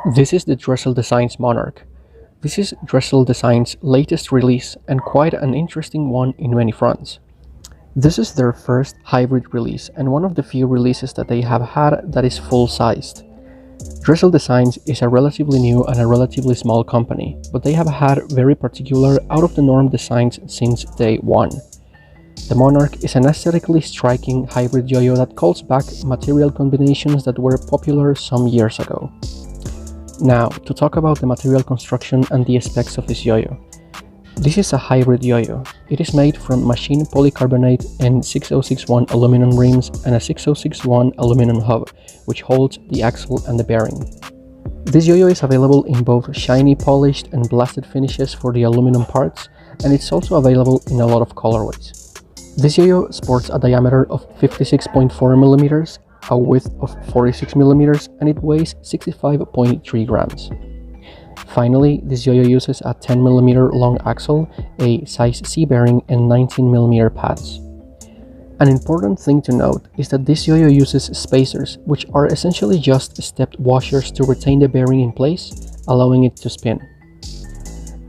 This is the Dressel Designs Monarch. This is Dressel Designs' latest release and quite an interesting one in many fronts. This is their first hybrid release and one of the few releases that they have had that is full-sized. Dressel Designs is a relatively new and a relatively small company, but they have had very particular, out-of-the-norm designs since day one. The Monarch is an aesthetically striking hybrid yo-yo that calls back material combinations that were popular some years ago. Now, to talk about the material construction and the specs of this yo-yo. This is a hybrid yo-yo. It is made from machined polycarbonate and 6061 aluminum rims and a 6061 aluminum hub, which holds the axle and the bearing. This yo-yo is available in both shiny, polished and blasted finishes for the aluminum parts, and it's also available in a lot of colorways. This yo-yo sports a diameter of 56.4mm, a width of 46mm, and it weighs 65.3 grams. Finally, this yo-yo uses a 10mm long axle, a size C bearing, and 19mm pads. An important thing to note is that this yo-yo uses spacers, which are essentially just stepped washers to retain the bearing in place, allowing it to spin.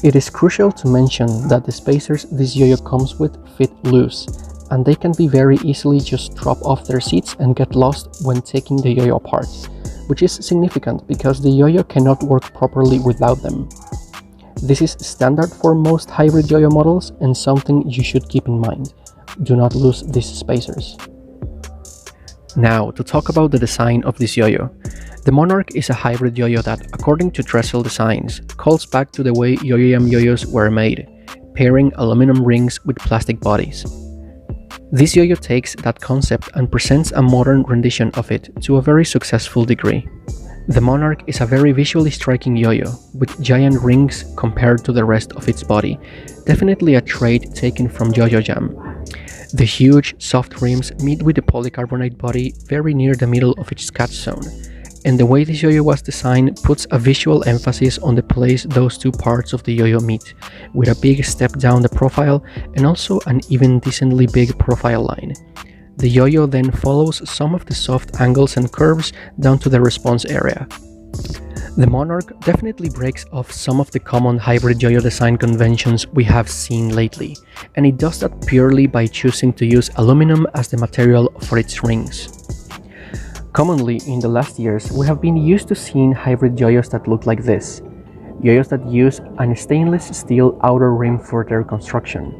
It is crucial to mention that the spacers this yo-yo comes with fit loose, and they can be very easily just drop off their seats and get lost when taking the yo-yo apart, which is significant because the yo-yo cannot work properly without them. This is standard for most hybrid yo-yo models and something you should keep in mind. Do not lose these spacers. Now, to talk about the design of this yo-yo. The Monarch is a hybrid yo-yo that, according to Dressel Designs, calls back to the way yo-yo yo-yos were made, pairing aluminum rings with plastic bodies. This yo-yo takes that concept and presents a modern rendition of it to a very successful degree. The Monarch is a very visually striking yo-yo, with giant rings compared to the rest of its body, definitely a trait taken from Yo-Yo Jam. The huge, soft rims meet with the polycarbonate body very near the middle of its catch zone, and the way this yo-yo was designed puts a visual emphasis on the place those two parts of the yo-yo meet, with a big step down the profile and also an even decently big profile line. The yo-yo then follows some of the soft angles and curves down to the response area. The Monarch definitely breaks off some of the common hybrid yo-yo design conventions we have seen lately, and it does that purely by choosing to use aluminum as the material for its rings. Commonly, in the last years, we have been used to seeing hybrid yo-yos that look like this. Yo-yos that use a stainless steel outer rim for their construction.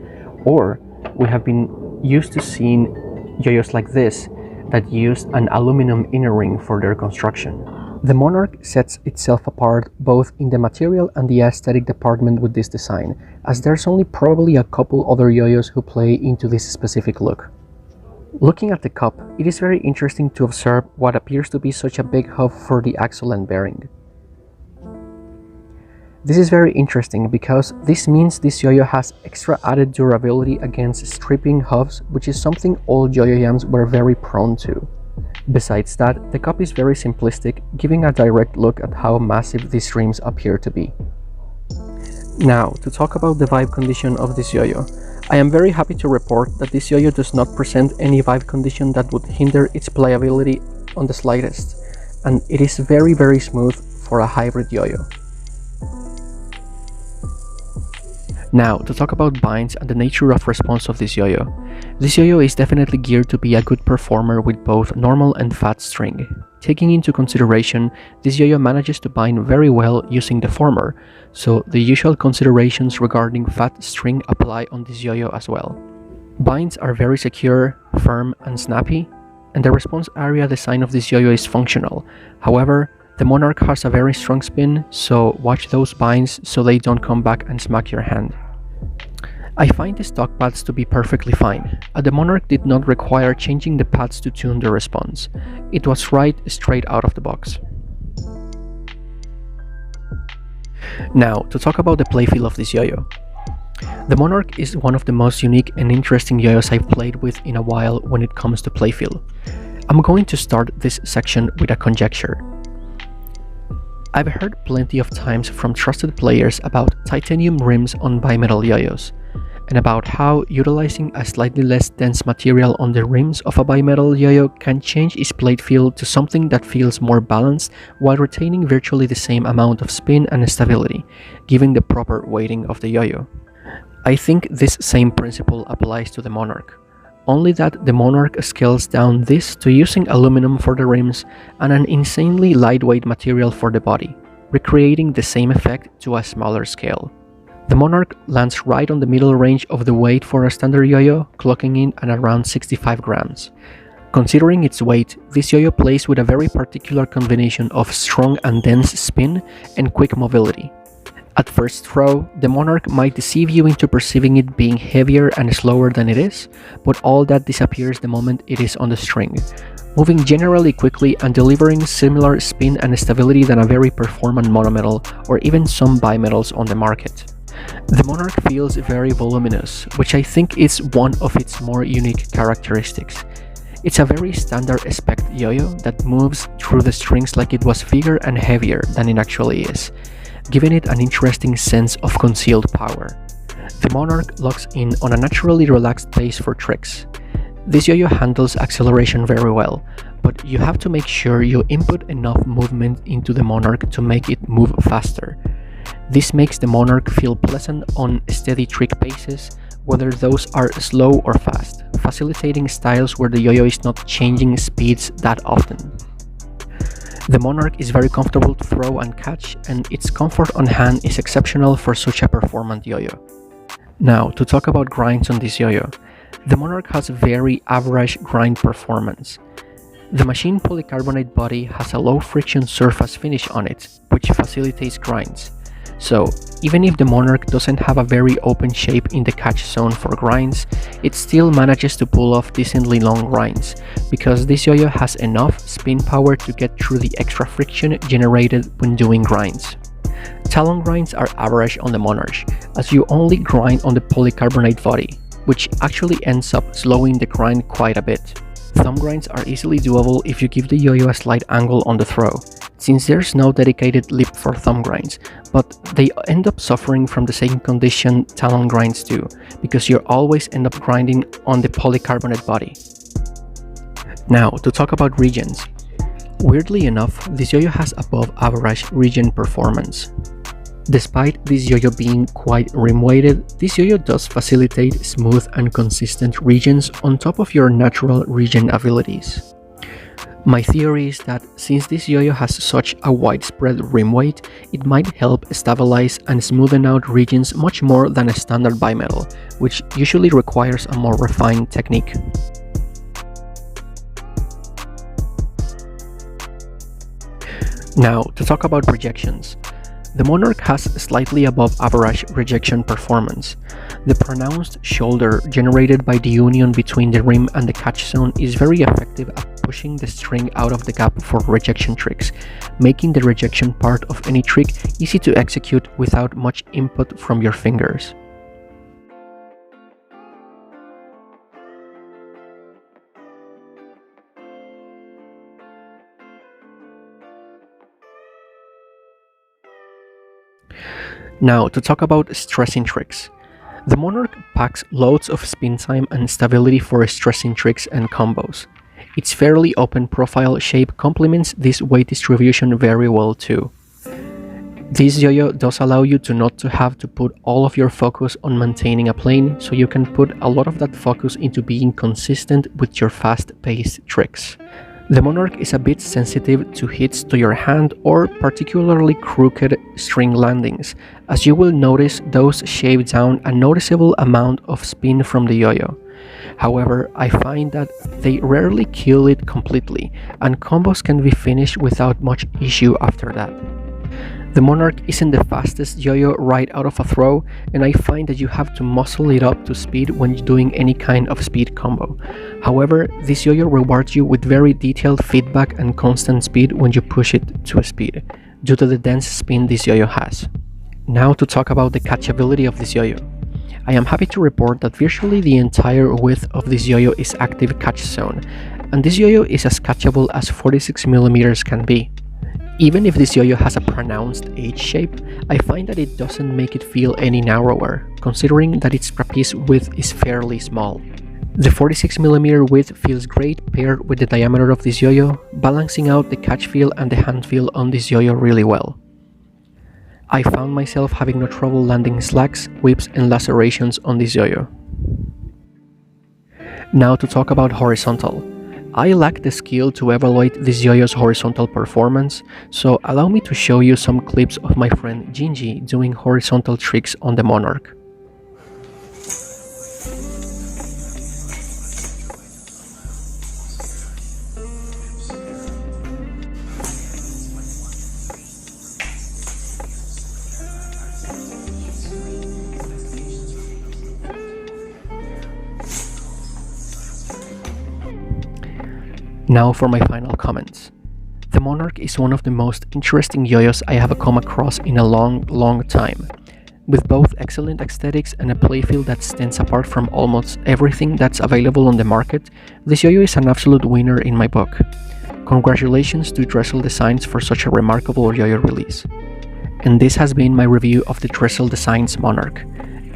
Or, we have been used to seeing yo-yos like this, that use an aluminum inner ring for their construction. The Monarch sets itself apart both in the material and the aesthetic department with this design, as there's only probably a couple other yo-yos who play into this specific look. Looking at the cup, it is very interesting to observe what appears to be such a big hub for the axle and bearing. This is very interesting because this means this yo-yo has extra added durability against stripping hubs, which is something all yo-yo jams were very prone to. Besides that, the cup is very simplistic, giving a direct look at how massive these rims appear to be. Now, to talk about the vibe condition of this yo-yo. I am very happy to report that this yo-yo does not present any vibe condition that would hinder its playability on the slightest, and it is very smooth for a hybrid yo-yo. Now, to talk about binds and the nature of response of this yo-yo. This yo-yo is definitely geared to be a good performer with both normal and fat string. Taking into consideration, this yo-yo manages to bind very well using the former, so the usual considerations regarding fat string apply on this yo-yo as well. Binds are very secure, firm and snappy, and the response area design of this yo-yo is functional. However, the Monarch has a very strong spin, so watch those binds so they don't come back and smack your hand. I find the stock pads to be perfectly fine, and the Monarch did not require changing the pads to tune the response. It was right straight out of the box. Now, to talk about the playfeel of this yo-yo. The Monarch is one of the most unique and interesting yo-yos I've played with in a while when it comes to playfeel. I'm going to start this section with a conjecture. I've heard plenty of times from trusted players about titanium rims on bimetal yo-yos, and about how utilizing a slightly less dense material on the rims of a bimetal yo-yo can change its blade feel to something that feels more balanced while retaining virtually the same amount of spin and stability, giving the proper weighting of the yo-yo. I think this same principle applies to the Monarch, only that the Monarch scales down this to using aluminum for the rims and an insanely lightweight material for the body, recreating the same effect to a smaller scale. The Monarch lands right on the middle range of the weight for a standard yo-yo, clocking in at around 65 grams. Considering its weight, this yo-yo plays with a very particular combination of strong and dense spin and quick mobility. At first throw, the Monarch might deceive you into perceiving it being heavier and slower than it is, but all that disappears the moment it is on the string, moving generally quickly and delivering similar spin and stability than a very performant monometal or even some bimetals on the market. The Monarch feels very voluminous, which I think is one of its more unique characteristics. It's a very standard spec yo-yo that moves through the strings like it was bigger and heavier than it actually is, giving it an interesting sense of concealed power. The Monarch locks in on a naturally relaxed pace for tricks. This yo-yo handles acceleration very well, but you have to make sure you input enough movement into the Monarch to make it move faster. This makes the Monarch feel pleasant on steady trick paces, whether those are slow or fast, facilitating styles where the yo-yo is not changing speeds that often. The Monarch is very comfortable to throw and catch, and its comfort on hand is exceptional for such a performant yo-yo. Now, to talk about grinds on this yo-yo. The Monarch has very average grind performance. The machine polycarbonate body has a low friction surface finish on it, which facilitates grinds. So, even if the Monarch doesn't have a very open shape in the catch zone for grinds, it still manages to pull off decently long grinds, because this yo-yo has enough spin power to get through the extra friction generated when doing grinds. Talon grinds are average on the Monarch, as you only grind on the polycarbonate body, which actually ends up slowing the grind quite a bit. Thumb grinds are easily doable if you give the yo-yo a slight angle on the throw, since there's no dedicated lip for thumb grinds, but they end up suffering from the same condition talon grinds do, because you always end up grinding on the polycarbonate body. Now, to talk about Regens. Weirdly enough, this yo-yo has above average regen performance. Despite this yo-yo being quite rim-weighted, this yo-yo does facilitate smooth and consistent regens on top of your natural regen abilities. My theory is that since this yo-yo has such a widespread rim weight, it might help stabilize and smoothen out regens much more than a standard bimetal, which usually requires a more refined technique. Now, to talk about rejections. The Monarch has slightly above average rejection performance. The pronounced shoulder generated by the union between the rim and the catch zone is very effective at pushing the string out of the gap for rejection tricks, making the rejection part of any trick easy to execute without much input from your fingers. Now, to talk about stressing tricks. The Monarch packs loads of spin time and stability for stressing tricks and combos. Its fairly open profile shape complements this weight distribution very well too. This yo-yo does allow you to not to have to put all of your focus on maintaining a plane, so you can put a lot of that focus into being consistent with your fast-paced tricks. The Monarch is a bit sensitive to hits to your hand or particularly crooked string landings, as you will notice those shave down a noticeable amount of spin from the yo-yo. However, I find that they rarely kill it completely, and combos can be finished without much issue after that. The Monarch isn't the fastest yo-yo right out of a throw, and I find that you have to muscle it up to speed when doing any kind of speed combo. However, this yo-yo rewards you with very detailed feedback and constant speed when you push it to a speed, due to the dense spin this yo-yo has. Now to talk about the catchability of this yo-yo. I am happy to report that virtually the entire width of this yo-yo is active catch zone, and this yo-yo is as catchable as 46mm can be. Even if this yo-yo has a pronounced H shape, I find that it doesn't make it feel any narrower, considering that its trapeze width is fairly small. The 46mm width feels great paired with the diameter of this yo-yo, balancing out the catch feel and the hand feel on this yo-yo really well. I found myself having no trouble landing slacks, whips and lacerations on this yo-yo. Now to talk about horizontal. I lack the skill to evaluate this yo-yo's horizontal performance, so allow me to show you some clips of my friend Gingy doing horizontal tricks on the Monarch. Now for my final comments. The Monarch is one of the most interesting yo-yos I have come across in a long time. With both excellent aesthetics and a playfield that stands apart from almost everything that's available on the market, this yo-yo is an absolute winner in my book. Congratulations to Dressel Designs for such a remarkable yo-yo release. And this has been my review of the Dressel Designs Monarch.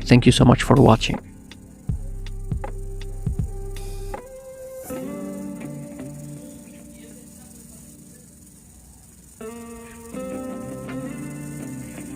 Thank you so much for watching.